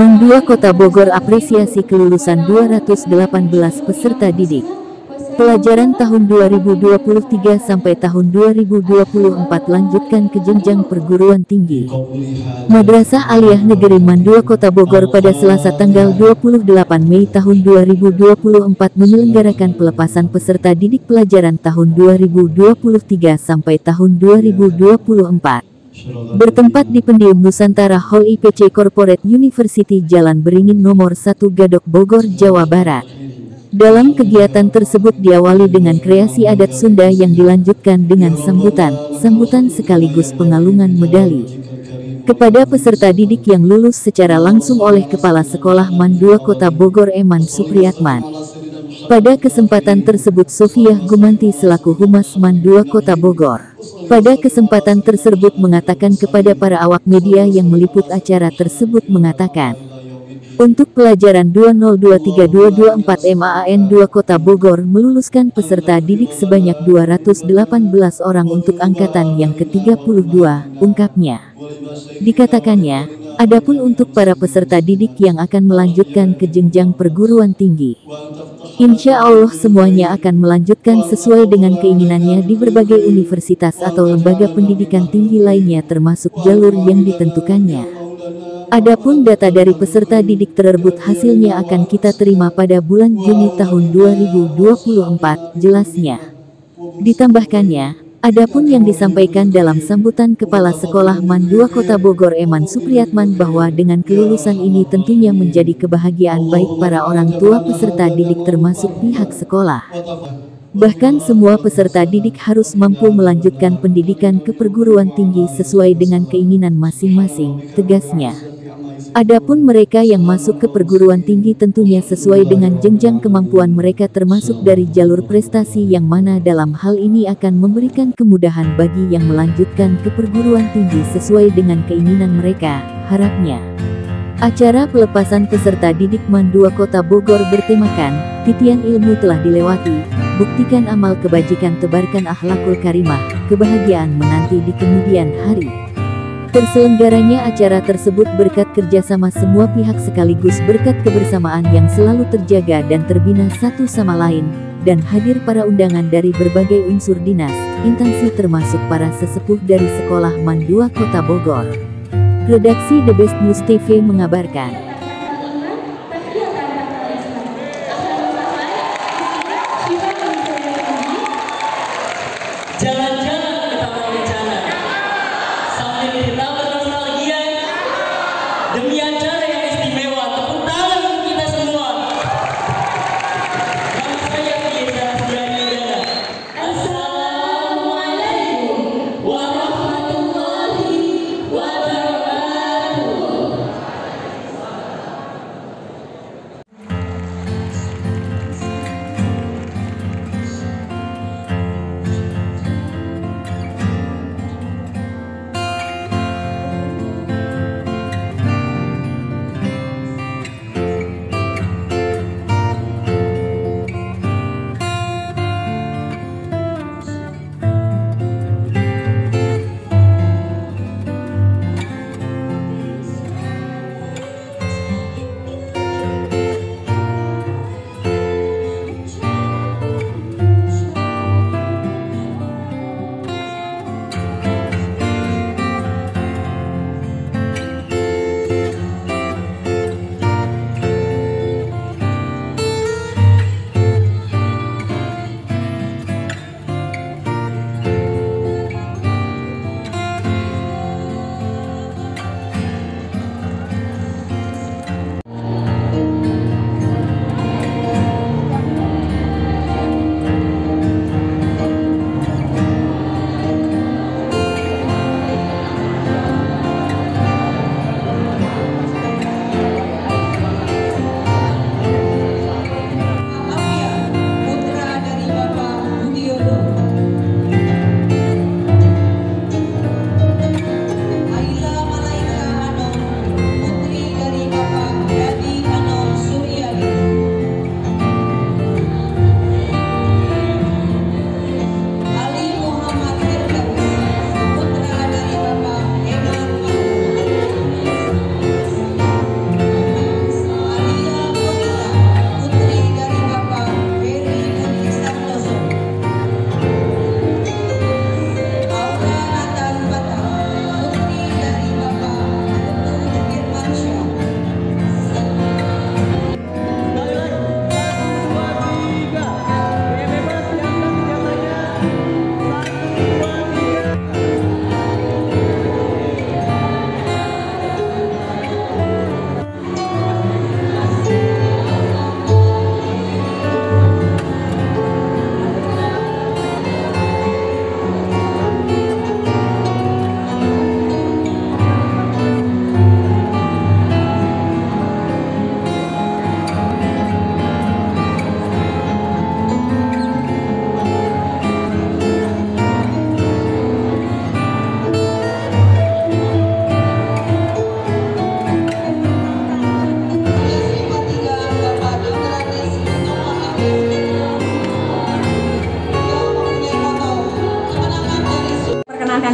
Mandua Kota Bogor apresiasi kelulusan 218 peserta didik. Pelajaran tahun 2023 sampai tahun 2024 lanjutkan ke jenjang perguruan tinggi. Madrasah Aliyah Negeri Mandua Kota Bogor pada Selasa tanggal 28 Mei tahun 2024 menyelenggarakan pelepasan peserta didik pelajaran tahun 2023 sampai tahun 2024. Bertempat di Pendium Nusantara Hall IPC Corporate University Jalan Beringin nomor 1 Gadok Bogor, Jawa Barat. Dalam kegiatan tersebut diawali dengan kreasi adat Sunda yang dilanjutkan dengan sambutan sekaligus pengalungan medali kepada peserta didik yang lulus secara langsung oleh Kepala Sekolah Mandua Kota Bogor Eman Supriyatman. Pada kesempatan tersebut Sofiah Gumanti selaku Humas Mandua Kota Bogor pada kesempatan tersebut mengatakan kepada para awak media yang meliput acara tersebut mengatakan, untuk pelajaran 2023-2024 MAAN 2 Kota Bogor meluluskan peserta didik sebanyak 218 orang untuk angkatan yang ke-32, ungkapnya. Dikatakannya, adapun untuk para peserta didik yang akan melanjutkan ke jenjang perguruan tinggi, insya Allah semuanya akan melanjutkan sesuai dengan keinginannya di berbagai universitas atau lembaga pendidikan tinggi lainnya termasuk jalur yang ditentukannya. Adapun data dari peserta didik tersebut hasilnya akan kita terima pada bulan Juni tahun 2024, jelasnya. Ditambahkannya, adapun yang disampaikan dalam sambutan Kepala Sekolah Mandua Kota Bogor Eman Supriyatman bahwa dengan kelulusan ini tentunya menjadi kebahagiaan baik para orang tua peserta didik termasuk pihak sekolah. Bahkan semua peserta didik harus mampu melanjutkan pendidikan ke perguruan tinggi sesuai dengan keinginan masing-masing, tegasnya. Adapun mereka yang masuk ke perguruan tinggi tentunya sesuai dengan jenjang kemampuan mereka termasuk dari jalur prestasi yang mana dalam hal ini akan memberikan kemudahan bagi yang melanjutkan ke perguruan tinggi sesuai dengan keinginan mereka, harapnya. Acara pelepasan peserta didik Mandua Kota Bogor bertemakan, titian ilmu telah dilewati, buktikan amal kebajikan tebarkan akhlakul karimah, kebahagiaan menanti di kemudian hari. Terselenggaranya acara tersebut berkat kerjasama semua pihak sekaligus berkat kebersamaan yang selalu terjaga dan terbina satu sama lain, dan hadir para undangan dari berbagai unsur dinas, instansi termasuk para sesepuh dari Sekolah Mandua Kota Bogor. Redaksi The Best News TV mengabarkan. Demi acara yang istimewa, tepuk tangan untuk kita semua. Nama saya Fieza Suryani. Assalamualaikum warahmatullahi wabarakatuh.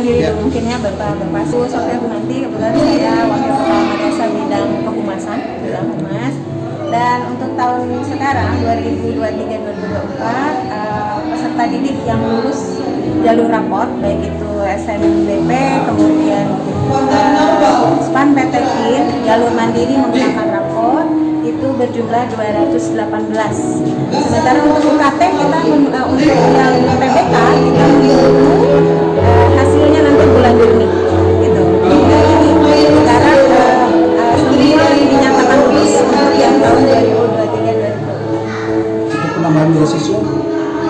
diri dulu mungkin ya Bapak Su, Sofia nanti kebetulan saya Wakil Kepala Madrasah bidang kehumasan, bidang humas. Dan untuk tahun sekarang 2023-2024 peserta didik yang lulus jalur raport baik itu SNBP kemudian SPAN PTKIN jalur mandiri menggunakan raport itu berjumlah 218. Sementara untuk UKT kita untuk yang PBK kita menunggu hasilnya nanti bulan Juni gitu. Jadi sekarang semua dinyatakan lulus untuk yang tahun 2023-2024. Untuk penambahan beasiswa?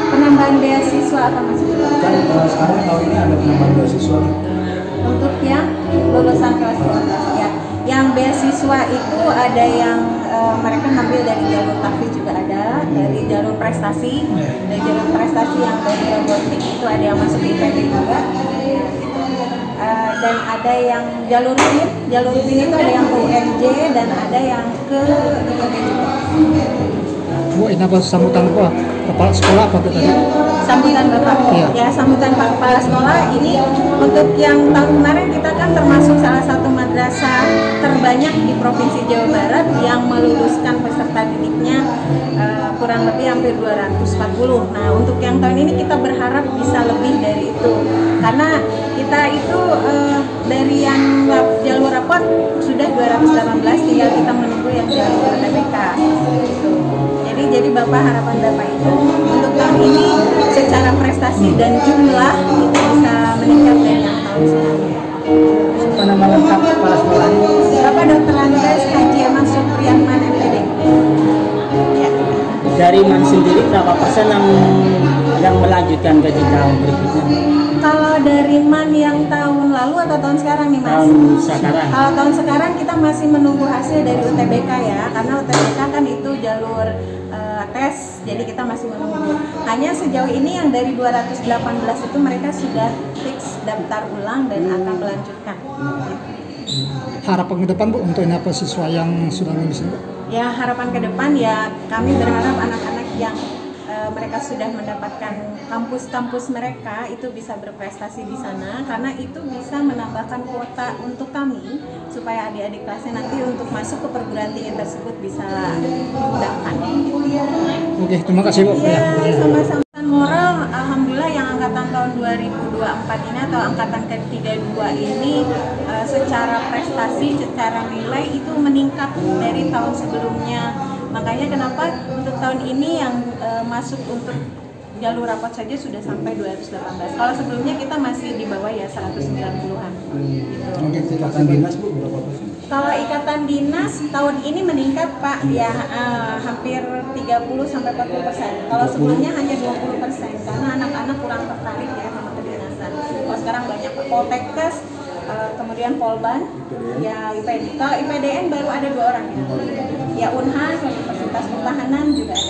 Penambahan beasiswa apa maksudnya? Kan sekarang tahun ini ada penambahan beasiswa. Untuk yang lulusan kelas 12 ya. Yang beasiswa itu ada yang mereka ngambil dari jalur tahfiz juga ada, dari jalur prestasi, dari jalur prestasi yang dari robotik itu ada yang masuk ke IPB juga, ya, gitu. Dan ada yang jalur rutin itu ada yang ke UMJ dan ada yang ke IPB juga. Bu, ini apa sambutan apa? Kepala sekolah apa tadi? Sambutan Bapak. Iya. Ya, sambutan Pak Kepala Sekolah ini untuk yang tahun kemarin kita kan termasuk salah satu madrasah terbanyak di Provinsi Jawa Barat yang meluluskan peserta didiknya kurang lebih hampir 240. Nah, untuk yang tahun ini kita berharap bisa lebih dari itu. Karena kita itu dari yang jalur raport sudah 218, tinggal kita menunggu yang jalur TBK. Gitu. Jadi Bapak, harapan Bapak itu untuk tahun ini secara prestasi dan jumlah itu bisa meningkat dari yang tahun sebelumnya. Apa nama lengkap kepala sekolah? Bapak Dr. Andes Haji Ahmad Supriyatman MPD. Ya. Dari Man sendiri berapa persen yang melanjutkan ke jenjang berikutnya? Kalau dari MAN yang tahun lalu atau tahun sekarang nih Mas? Tahun sekarang. Kalau tahun sekarang kita masih menunggu hasil dari UTBK ya, karena UTBK kan itu jalur tes, jadi kita masih menunggu. Hanya sejauh ini yang dari 218 itu mereka sudah fix daftar ulang dan akan melanjutkan. Harapan ke depan Bu untuk apa siswa yang sudah lulus ini? Ya, harapan ke depan ya kami berharap anak-anak yang mereka sudah mendapatkan kampus-kampus mereka itu bisa berprestasi di sana, karena itu bisa menambahkan kuota untuk kami supaya adik-adik kelasnya nanti untuk masuk ke perguruan tinggi tersebut bisa dimudahkan. Oke, terima kasih Bu. Ya, sama-sama. Moral, alhamdulillah yang angkatan tahun 2024 ini atau angkatan ke-32 ini secara prestasi, secara nilai itu meningkat dari tahun sebelumnya. Makanya kenapa untuk tahun ini yang masuk untuk jalur rapot saja sudah sampai 218. Kalau sebelumnya kita masih di bawah ya 190-an. Gitu. Oke, ikatan dinas Bu berapa persen? Kalau ikatan dinas tahun ini meningkat Pak ya hampir 30-40%. Kalau sebelumnya hanya 20% karena anak-anak kurang tertarik ya sama kedinasan. Kalau sekarang banyak Poltekkes, kemudian Polban, ya IPD. Kalau IPDN baru ada 2 orang ya. Ya Unhas, Universitas Pertahanan juga ada.